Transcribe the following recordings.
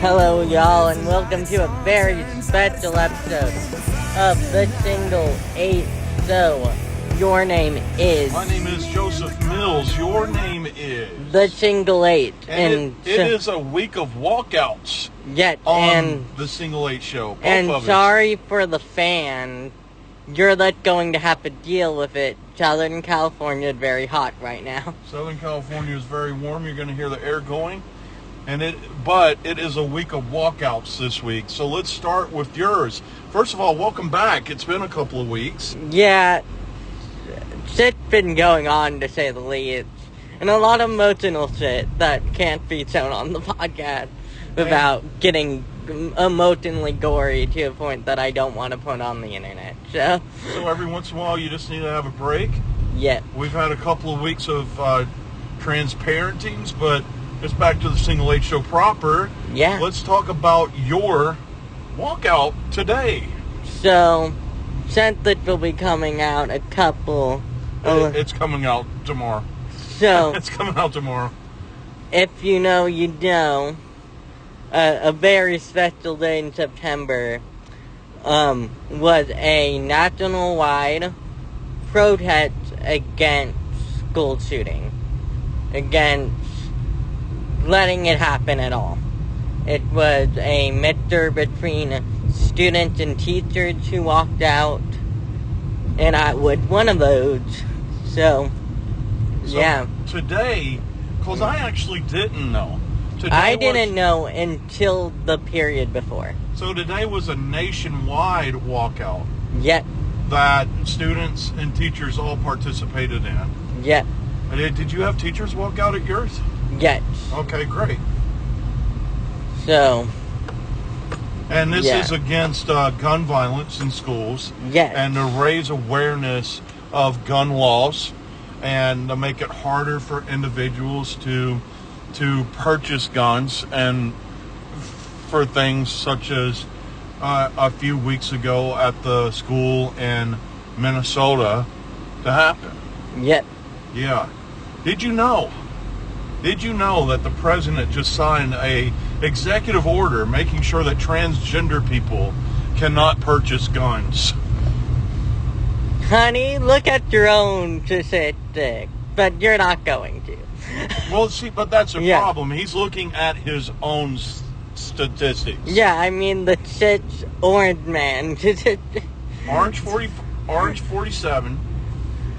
Hello, y'all, and welcome to a very special episode of The Single 8. So, your name is... My name is Joseph Mills. Your name is... The Single 8. And it is a week of walkouts on The Single 8 show. Sorry for the fan. You're going to have to deal with it. Southern California is very hot right now. Southern California is very warm. You're going to hear the air going. But it is a week of walkouts this week. So let's start with yours. First of all, welcome back. It's been a couple of weeks. Yeah, shit's been going on, to say the least. And a lot of emotional shit that can't be shown on the podcast without getting emotionally gory to a point that I don't want to put on the internet. So every once in a while, you just need to have a break. Yeah. We've had a couple of weeks of transparentings, but it's back to the Single 8 show proper. Yeah. Let's talk about your walkout today. So, since it will be coming out a couple... It's coming out tomorrow. So... It's coming out tomorrow. If you know, you know. A very special day in September was a national-wide protest against school shooting. Against letting it happen at all. It was a mixture between students and teachers who walked out, and I was one of those. So yeah. Today, because I actually didn't know. I didn't know until the period before. So today was a nationwide walkout. Yep. That students and teachers all participated in. Yep. Did you have teachers walk out at yours? Yes. Okay, great. So. And this is against gun violence in schools. Yes. And to raise awareness of gun laws and to make it harder for individuals to purchase guns, and for things such as a few weeks ago at the school in Minnesota to happen. Yep. Yeah. Did you know that the president just signed a executive order making sure that transgender people cannot purchase guns? Honey, look at your own statistic, but you're not going to. Well, see, but that's a problem. He's looking at his own statistics. Yeah, I mean the shit's orange man. Orange 47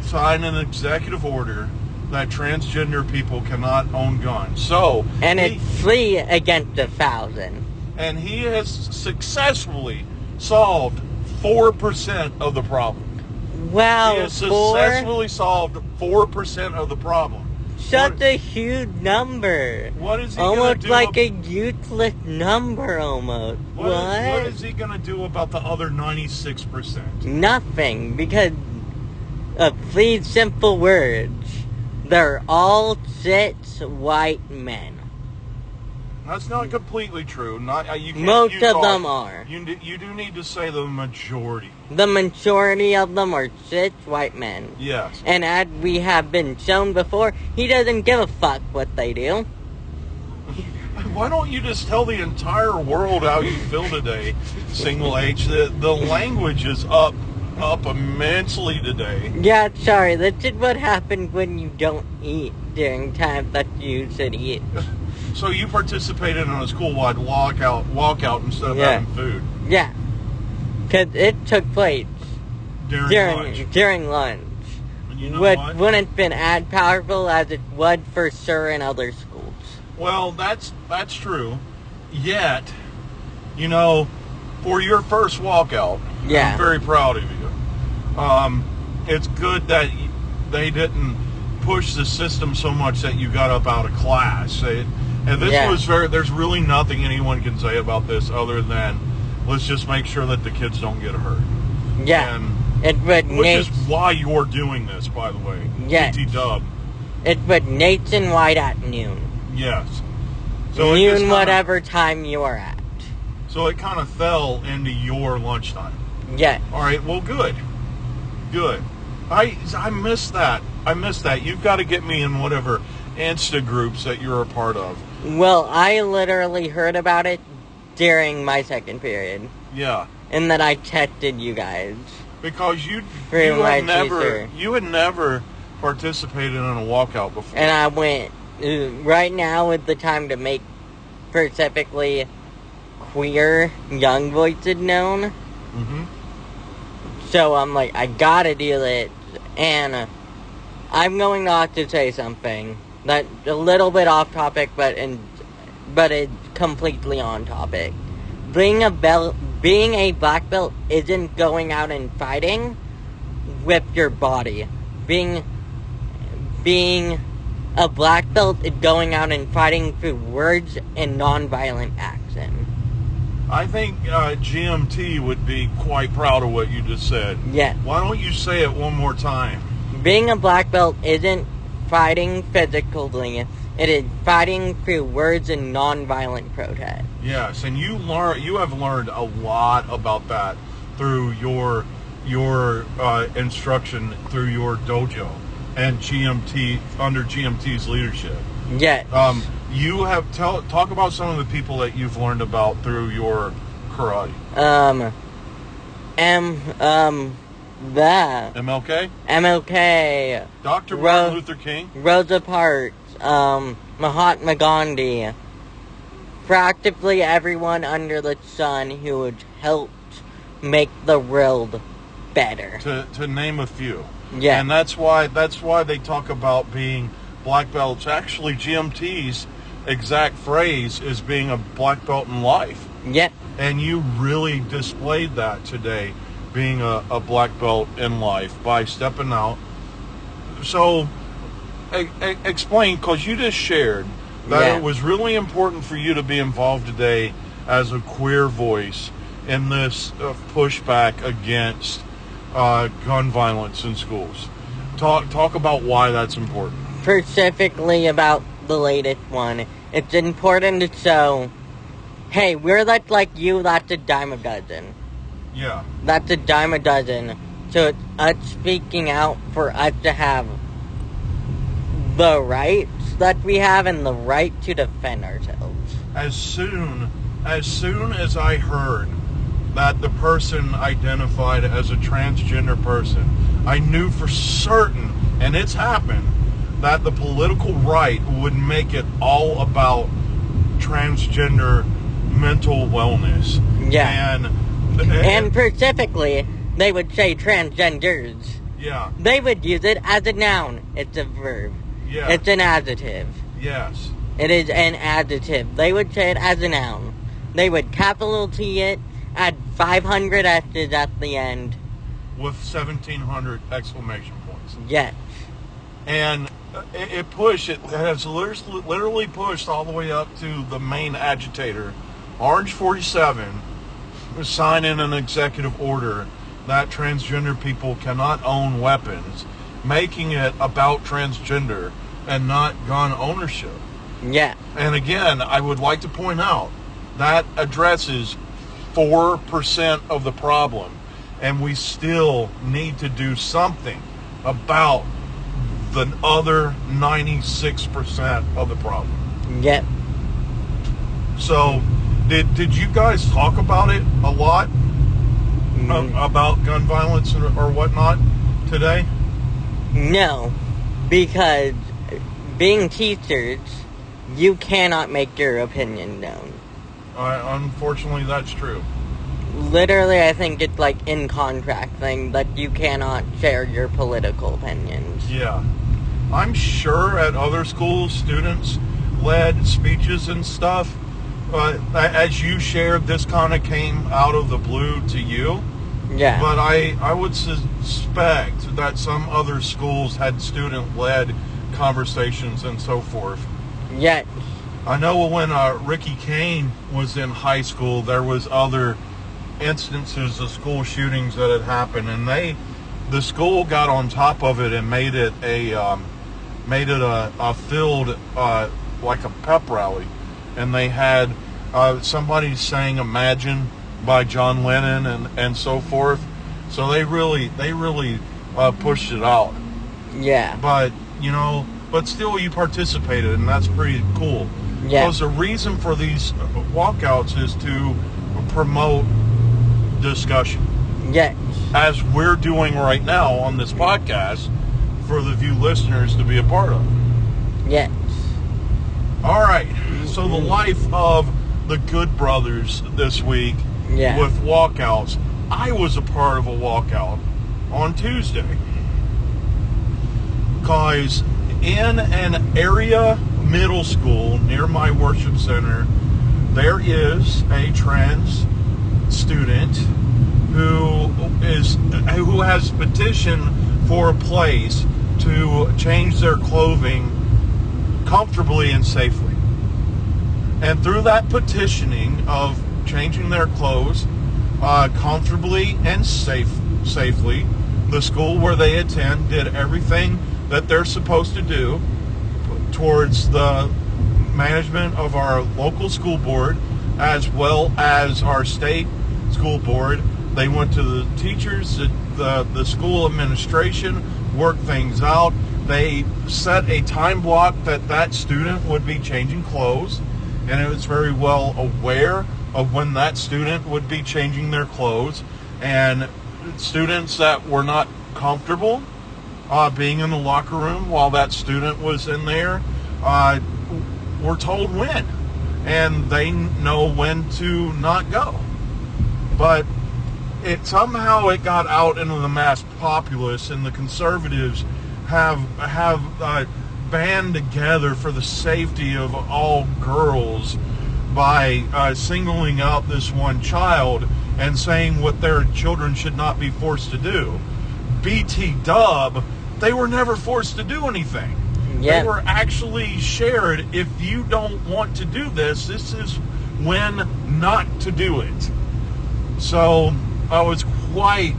signed an executive order that transgender people cannot own guns. And it's 3 against 1,000. And he has successfully solved 4% of the problem. Wow, he has successfully solved 4% of the problem. Such a huge number. What is he almost gonna do? Like a useless number, almost. What is he going to do about the other 96%? Nothing, because of 3 simple words. They're all 6 white men. That's not completely true. Most of them are. You do need to say the majority. The majority of them are 6 white men. Yes. And as we have been shown before, he doesn't give a fuck what they do. Why don't you just tell the entire world how you feel today, Single H? The language is up immensely today. Yeah, sorry. That's just what happens when you don't eat during times that you should eat. So you participated in a school-wide walkout instead of having food? Yeah. Because it took place during lunch. And you know what? Wouldn't have been as powerful as it would for sure in other schools. Well, that's true. Yet, for your first walkout, I'm very proud of you. It's good that they didn't push the system so much that you got up out of class. There's really nothing anyone can say about this other than let's just make sure that the kids don't get hurt. Yeah. Which is why you're doing this, by the way. Yeah. TT-Dub. It was nationwide at noon. Yes. So noon, whatever time you are at. So it kind of fell into your lunchtime. Yeah. All right. Well, good. I missed that. You've got to get me in whatever Insta groups that you're a part of. Well, I literally heard about it during my second period. Yeah. And then I tested you guys. Because you my had never participated in a walkout before. And I went, right now is the time to make specifically queer young voices known. Mm-hmm. So I'm like, I gotta do it. And I'm going to have to say something that's a little bit off topic, but it's completely on topic. Being a black belt isn't going out and fighting with your body. Being a black belt is going out and fighting through words and nonviolent action. I think GMT would be quite proud of what you just said. Yeah. Why don't you say it one more time? Being a black belt isn't fighting physically. It is fighting through words and nonviolent protest. Yes, and you have learned a lot about that through your instruction through your dojo and GMT under GMT's leadership. Yes. You have talk about some of the people that you've learned about through your karate. MLK, Dr. Martin Luther King, Rosa Parks, Mahatma Gandhi, practically everyone under the sun who had helped make the world better. To name a few. Yeah. And that's why they talk about being black belts. Actually, GMT's exact phrase is being a black belt in life. Yep. And you really displayed that today, being a black belt in life by stepping out. So, explain, because you just shared that it was really important for you to be involved today as a queer voice in this pushback against gun violence in schools. Talk about why that's important. Specifically about the latest one. It's important to show, hey, we're like you, that's a dime a dozen. Yeah. That's a dime a dozen. So it's us speaking out for us to have the rights that we have and the right to defend ourselves. As soon as I heard that the person identified as a transgender person, I knew for certain, and it's happened, that the political right would make it all about transgender mental wellness. Yeah. And specifically, they would say transgenders. Yeah. They would use it as a noun. It's a verb. Yeah. It's an adjective. Yes. It is an adjective. They would say it as a noun. They would capital T it, add 500 S's at the end. With 1,700 exclamation points. Yes. And it has literally pushed all the way up to the main agitator, Orange 47, signing an executive order that transgender people cannot own weapons, making it about transgender and not gun ownership. Yeah. And again, I would like to point out that addresses 4% of the problem, and we still need to do something about the other 96% of the problem. Yep. So, did you guys talk about it a lot? About gun violence or whatnot today? No, because being teachers, you cannot make your opinion known. Unfortunately, that's true. Literally, I think it's like in contract thing that you cannot share your political opinions. Yeah. I'm sure at other schools, students led speeches and stuff. As you shared, this kind of came out of the blue to you. Yeah. But I would suspect that some other schools had student-led conversations and so forth. Yes. I know when Ricky Kane was in high school, there was other instances of school shootings that had happened, and the school got on top of it and made it a field like a pep rally, and they had somebody saying "Imagine" by John Lennon and so forth. So they really pushed it out. Yeah. But still you participated, and that's pretty cool. Yeah. Because the reason for these walkouts is to promote discussion, Yes. as we're doing right now on this podcast for the few listeners to be a part of. Yes. All right. So the life of the Good Brothers this week Yeah. with walkouts. I was a part of a walkout on Tuesday. Guys, in an area middle school near my worship center, there is a trans student who has petitioned for a place to change their clothing comfortably and safely. And through that petitioning of changing their clothes comfortably and safely, the school where they attend did everything that they're supposed to do towards the management of our local school board as well as our state school board. They went to the teachers, the school administration, worked things out. They set a time block that student would be changing clothes, and it was very well aware of when that student would be changing their clothes. And students that were not comfortable being in the locker room while that student was in there were told when, and they know when to not go. But somehow it got out into the mass populace, and the conservatives have band together for the safety of all girls by singling out this one child and saying what their children should not be forced to do. BT Dub, they were never forced to do anything. Yeah. They were actually shared, if you don't want to do this, this is when not to do it. So I was quite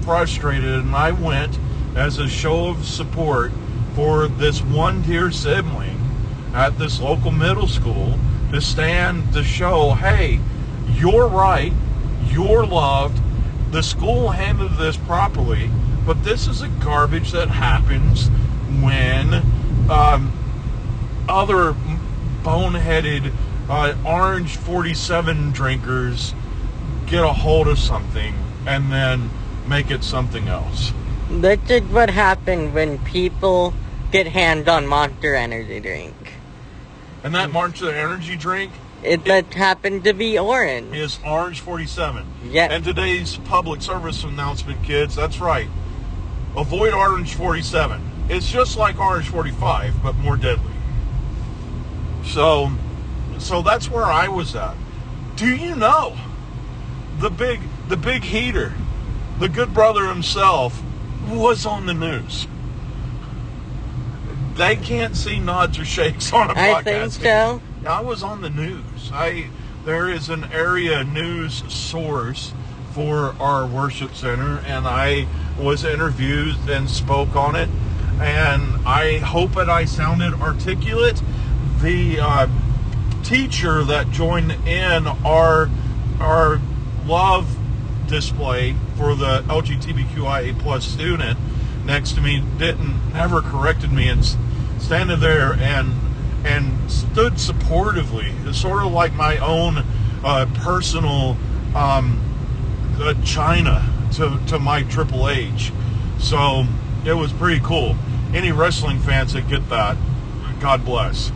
frustrated, and I went as a show of support for this one dear sibling at this local middle school to stand to show, hey, you're right, you're loved, the school handled this properly, but this is a garbage that happens when other boneheaded Orange 47 drinkers get a hold of something and then make it something else. This is what happened when people get hands on Monster Energy drink. And that Monster Energy drink That happened to be orange. is Orange 47. Yeah. And today's public service announcement, kids, that's right. Avoid Orange 47. It's just like Orange 45, but more deadly. So that's where I was at. Do you know the big heater, the Good Brother himself, was on the news? They can't see nods or shakes on a podcast. I think so. I was on the news. There is an area news source for our worship center, and I was interviewed and spoke on it. And I hope that I sounded articulate. The teacher that joined in our love display for the LGBTQIA plus student next to me never corrected me and standing there and stood supportively. It's sort of like my own personal China to my Triple H. So it was pretty cool. Any wrestling fans that get that, God bless.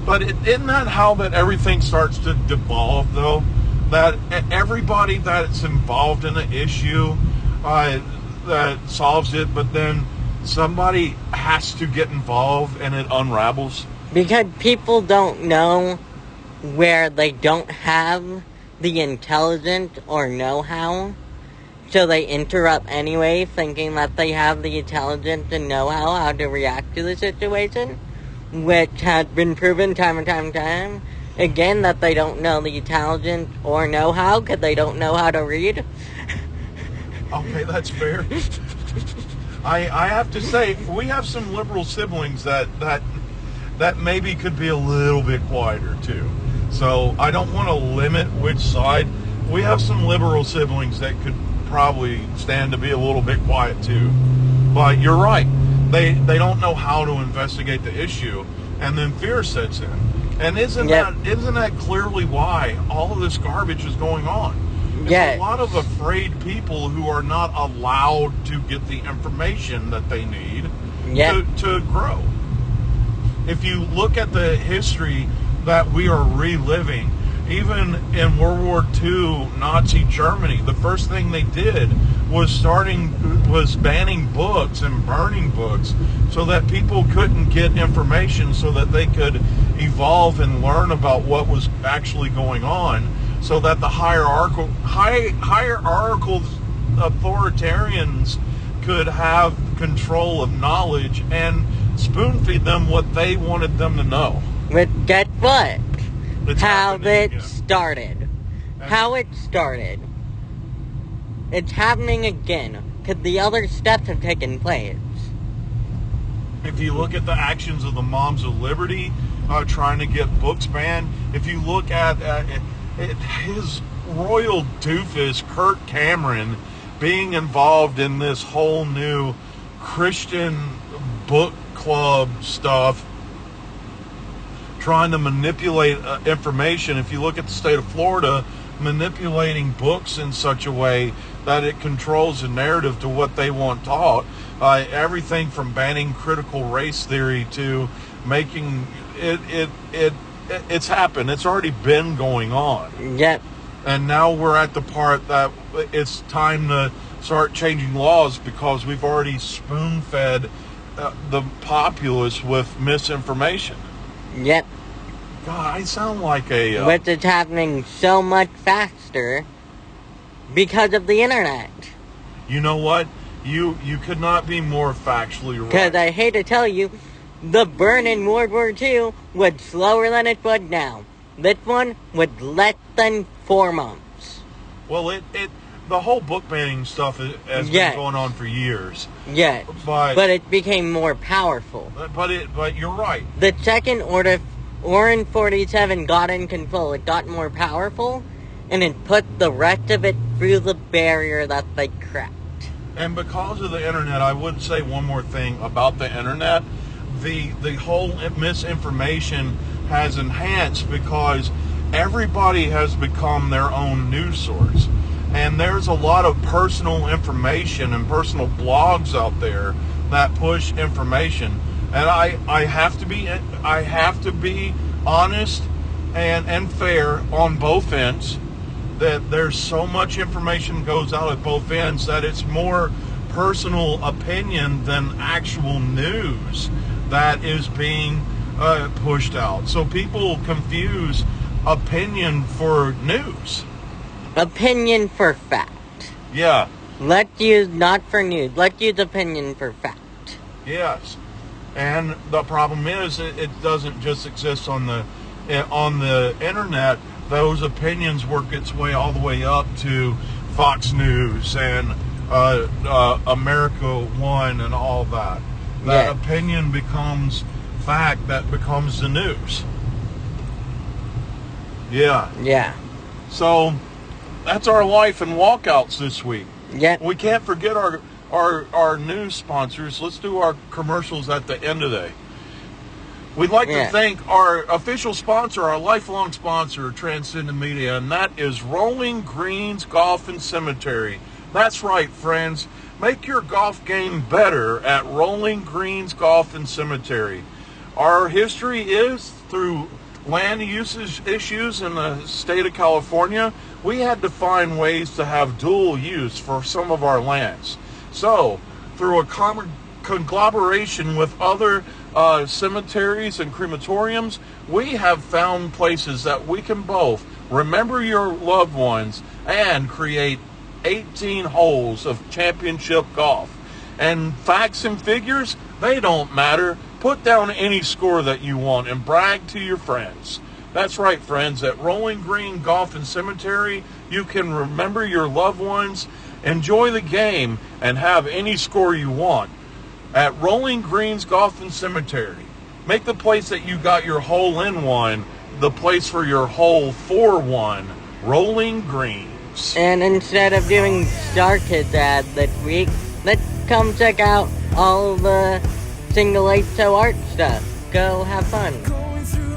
But isn't that how that everything starts to devolve, though? That everybody that's involved in an issue that solves it, but then somebody has to get involved and it unravels? Because people don't know where they don't have the intelligence or know-how, so they interrupt anyway, thinking that they have the intelligence and know-how how to react to the situation, which has been proven time and time again that they don't know the intelligence or know-how because they don't know how to read. Okay, that's fair. I have to say, we have some liberal siblings that maybe could be a little bit quieter too. So I don't want to limit which side. We have some liberal siblings that could probably stand to be a little bit quiet too. But you're right. They don't know how to investigate the issue, and then fear sets in. And isn't that clearly why all of this garbage is going on? It's a lot of afraid people who are not allowed to get the information that they need to grow. If you look at the history that we are reliving, even in World War II, Nazi Germany, the first thing they did was banning books and burning books so that people couldn't get information, so that they could evolve and learn about what was actually going on, so that the hierarchical authoritarians could have control of knowledge and spoon feed them what they wanted them to know. But guess what? How it started. It's happening again, because the other steps have taken place. If you look at the actions of the Moms of Liberty trying to get books banned, if you look at his royal doofus, Kirk Cameron, being involved in this whole new Christian book club stuff, trying to manipulate information. If you look at the state of Florida, manipulating books in such a way that it controls the narrative to what they want taught. Everything from banning critical race theory to making it's happened. It's already been going on. Yep. And now we're at the part that it's time to start changing laws, because we've already spoon-fed the populace with misinformation. Yep. God, I sound like a... But it's happening so much faster because of the internet. You know what? You could not be more factually right. Because I hate to tell you, the burn in World War II was slower than it was now. This one was less than 4 months. Well, the whole book banning stuff has been going on for years. Yeah, but it became more powerful. But you're right. The second Orrin 47 got in control. It got more powerful, and it put the rest of it through the barrier that they cracked. And because of the internet, I would say one more thing about the internet. The whole misinformation has enhanced because everybody has become their own news source. And there's a lot of personal information and personal blogs out there that push information. And I have to be honest and fair on both ends. That there's so much information goes out at both ends that it's more personal opinion than actual news that is being pushed out. So people confuse opinion for news. Opinion for fact. Yeah. Let's use not for news. Let's use opinion for fact. Yes. And the problem is it doesn't just exist on the internet. Those opinions work its way all the way up to Fox News and America One and all that. That opinion becomes fact, that becomes the news. Yeah. Yeah. So that's our life and walkouts this week. Yeah. We can't forget our news sponsors. Let's do our commercials at the end of the day. We'd like to thank our official sponsor, our lifelong sponsor, Transcendent Media, and that is Rolling Greens Golf and Cemetery. That's right, friends. Make your golf game better at Rolling Greens Golf and Cemetery. Our history is through land usage issues in the state of California. We had to find ways to have dual use for some of our lands. So, through a conglomeration with other cemeteries and crematoriums, we have found places that we can both remember your loved ones and create 18 holes of championship golf. And facts and figures, they don't matter. Put down any score that you want and brag to your friends. That's right, friends. At Rolling Green Golf and Cemetery, you can remember your loved ones, enjoy the game, and have any score you want. At Rolling Greens Golf and Cemetery, make the place that you got your hole in one the place for your hole for one. Rolling Greens. And instead of doing Star Kids ads this week, let's come check out all the Single 8 So art stuff. Go have fun.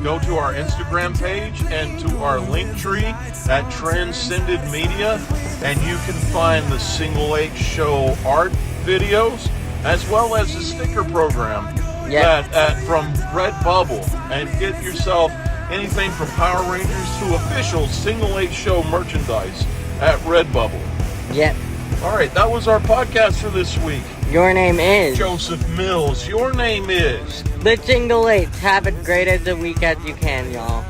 go to our Instagram page and to our link tree at Transcended Media, and you can find the Single H Show art videos as well as the sticker program from Redbubble, and get yourself anything from Power Rangers to official Single H Show merchandise at Redbubble. Yep. All right, that was our podcast for this week. Your name is Joseph Mills. Your name is The Single H. Have as great as a week as you can, y'all.